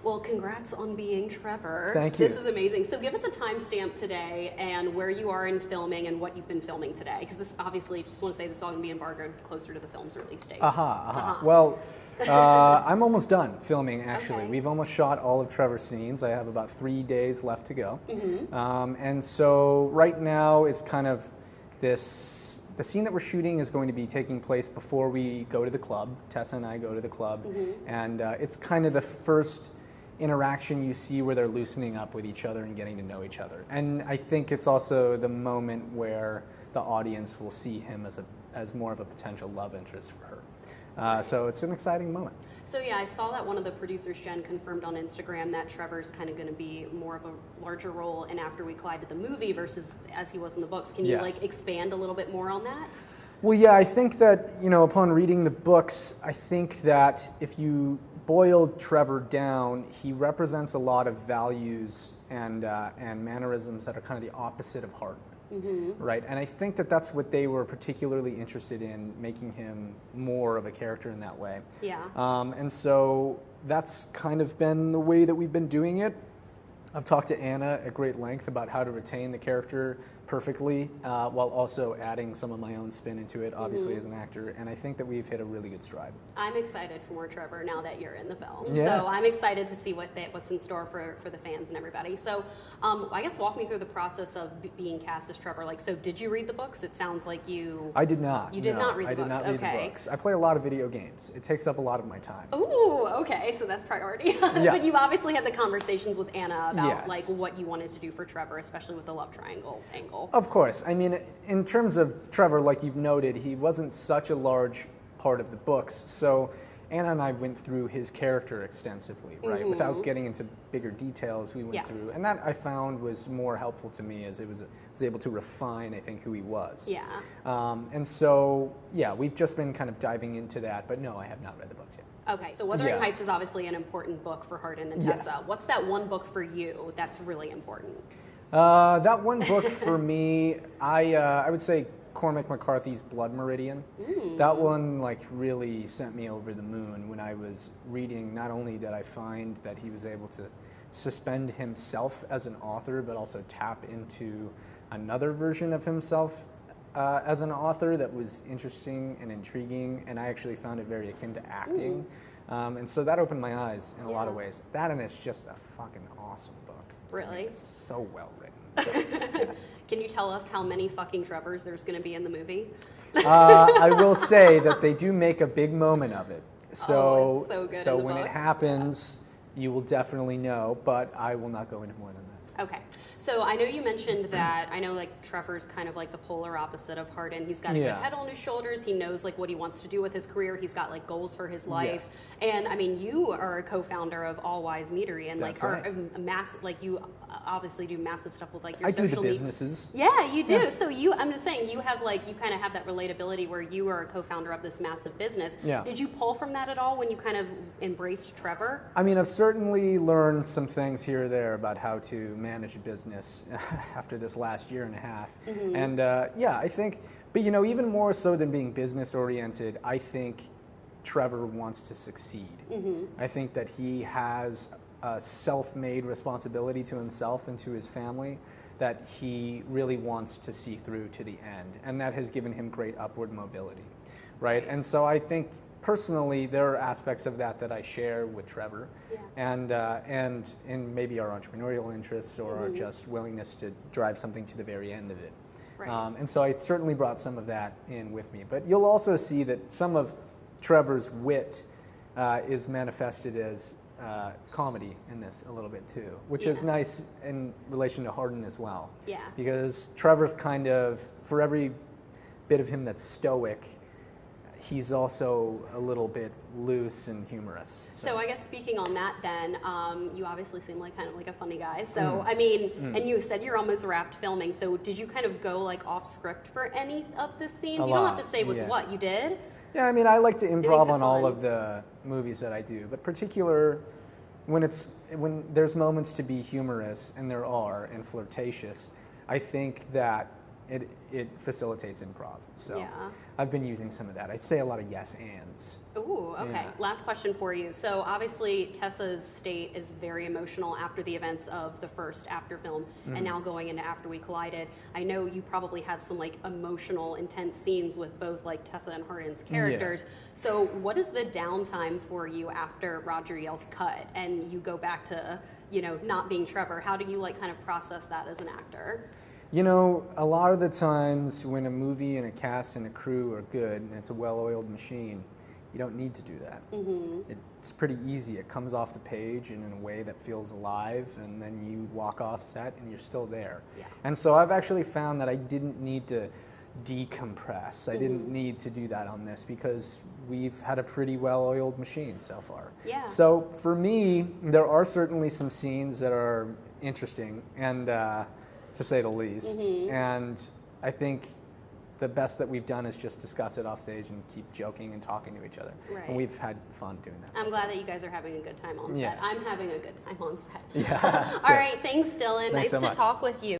Well, congrats on being Trevor. Thank you. This is amazing. So give us a timestamp today and where you are in filming and what you've been filming today. Because this, obviously, just want to say this is all going to be embargoed closer to the film's release date. Well, I'm almost done filming, actually. Okay. We've almost shot all of Trevor's scenes. I have about 3 days left to go. And so right now it's kind of this, the scene that we're shooting is going to be taking place before we go to the club. Tessa and I go to the club. And it's kind of the first interaction you see where they're loosening up with each other and getting to know each other. And I think it's also the moment where the audience will see him as more of a potential love interest for her. So it's an exciting moment. So yeah, I saw that one of the producers, Jen, confirmed on Instagram that Trevor's kind of going to be more of a larger role in After We Collided the movie versus as he was in the books. Can you like expand a little bit more on that? Well, yeah, I think that, you know, upon reading the books, I think that if you boiled Trevor down, he represents a lot of values and mannerisms that are kind of the opposite of Hardin, right? And I think that that's what they were particularly interested in, making him more of a character in that way. Yeah. And so that's kind of been the way that we've been doing it. I've talked to Anna at great length about how to retain the character perfectly while also adding some of my own spin into it, obviously, as an actor. And I think that we've hit a really good stride. I'm excited for more Trevor now that you're in the film. Yeah. So I'm excited to see what's in store for the fans and everybody. So I guess walk me through the process of being cast as Trevor. Like, so did you read the books? It sounds like you... I did not. You did not read the books? I did not read the books. I play a lot of video games. It takes up a lot of my time. Ooh, okay, so that's priority. But you've obviously had the conversations with Anna about like what you wanted to do for Trevor, especially with the love triangle angle. Of course. I mean, in terms of Trevor, like you've noted, he wasn't such a large part of the books. So Anna and I went through his character extensively, right? Without getting into bigger details, we went through. And that I found was more helpful to me as it was able to refine, I think, who he was. Yeah. And so, yeah, we've just been kind of diving into that. But no, I have not read the books yet. Okay, so Wuthering Heights is obviously an important book for Hardin and Tessa. What's that one book for you that's really important? That one book for me, I would say Cormac McCarthy's Blood Meridian. That one like really sent me over the moon when I was reading. Not only did I find that he was able to suspend himself as an author, but also tap into another version of himself as an author that was interesting and intriguing, and I actually found it very akin to acting. And so that opened my eyes in a lot of ways. That, and it's just a fucking awesome book. Really? It's so well written. So, yes. Can you tell us how many fucking Trevors there's going to be in the movie? I will say that they do make a big moment of it. So, it's so good so in the when books. it happens, you will definitely know, but I will not go into more than that. Okay. So I know you mentioned that, I know like Trevor's kind of like the polar opposite of Hardin. He's got a good head on his shoulders. He knows like what he wants to do with his career. He's got like goals for his life. And I mean, you are a co-founder of All Wise Meadery and like are a massive, like you obviously do massive stuff with like your social do the businesses. Yeah, you do. So I'm just saying you have like, you kind of have that relatability where you are a co-founder of this massive business. Yeah. Did you pull from that at all when you kind of embraced Trevor? I mean, I've certainly learned some things here or there about how to manage a business after this last year and a half. And yeah, I think, but you know, even more so than being business oriented, I think Trevor wants to succeed. I think that he has a self-made responsibility to himself and to his family that he really wants to see through to the end. And that has given him great upward mobility, right? And so I think personally, there are aspects of that that I share with Trevor, and in maybe our entrepreneurial interests or our just willingness to drive something to the very end of it. Right. And so I certainly brought some of that in with me. But you'll also see that some of Trevor's wit is manifested as comedy in this a little bit too, which is nice in relation to Hardin as well. Yeah. Because Trevor's kind of, for every bit of him that's stoic, he's also a little bit loose and humorous. So I guess speaking on that then, you obviously seem like kind of like a funny guy. So I mean, and you said you're almost wrapped filming. So did you kind of go like off script for any of the scenes? You don't have to say with what you did. Yeah, I mean, I like to improv on all of the movies that I do, but particular when there's moments to be humorous, and there are, and flirtatious, I think that it facilitates improv. So yeah. I've been using some of that. I'd say a lot of yes ands. Ooh, okay. Yeah. Last question for you. So obviously Tessa's state is very emotional after the events of the first After film, and now going into After We Collided. I know you probably have some like emotional, intense scenes with both like Tessa and Hardin's characters. Yeah. So what is the downtime for you after Roger yells cut and you go back to, you know, not being Trevor? How do you like kind of process that as an actor? You know, a lot of the times when a movie and a cast and a crew are good and it's a well-oiled machine, you don't need to do that. It's pretty easy. It comes off the page and in a way that feels alive, and then you walk off set and you're still there. Yeah. And so I've actually found that I didn't need to decompress. I didn't need to do that on this because we've had a pretty well-oiled machine so far. Yeah. So for me, there are certainly some scenes that are interesting and to say the least. And I think the best that we've done is just discuss it off stage and keep joking and talking to each other. Right. And we've had fun doing that. I'm glad that you guys are having a good time on set. I'm having a good time on set. Yeah. All right, thanks, Dylan. Thanks nice so to much. talk with you.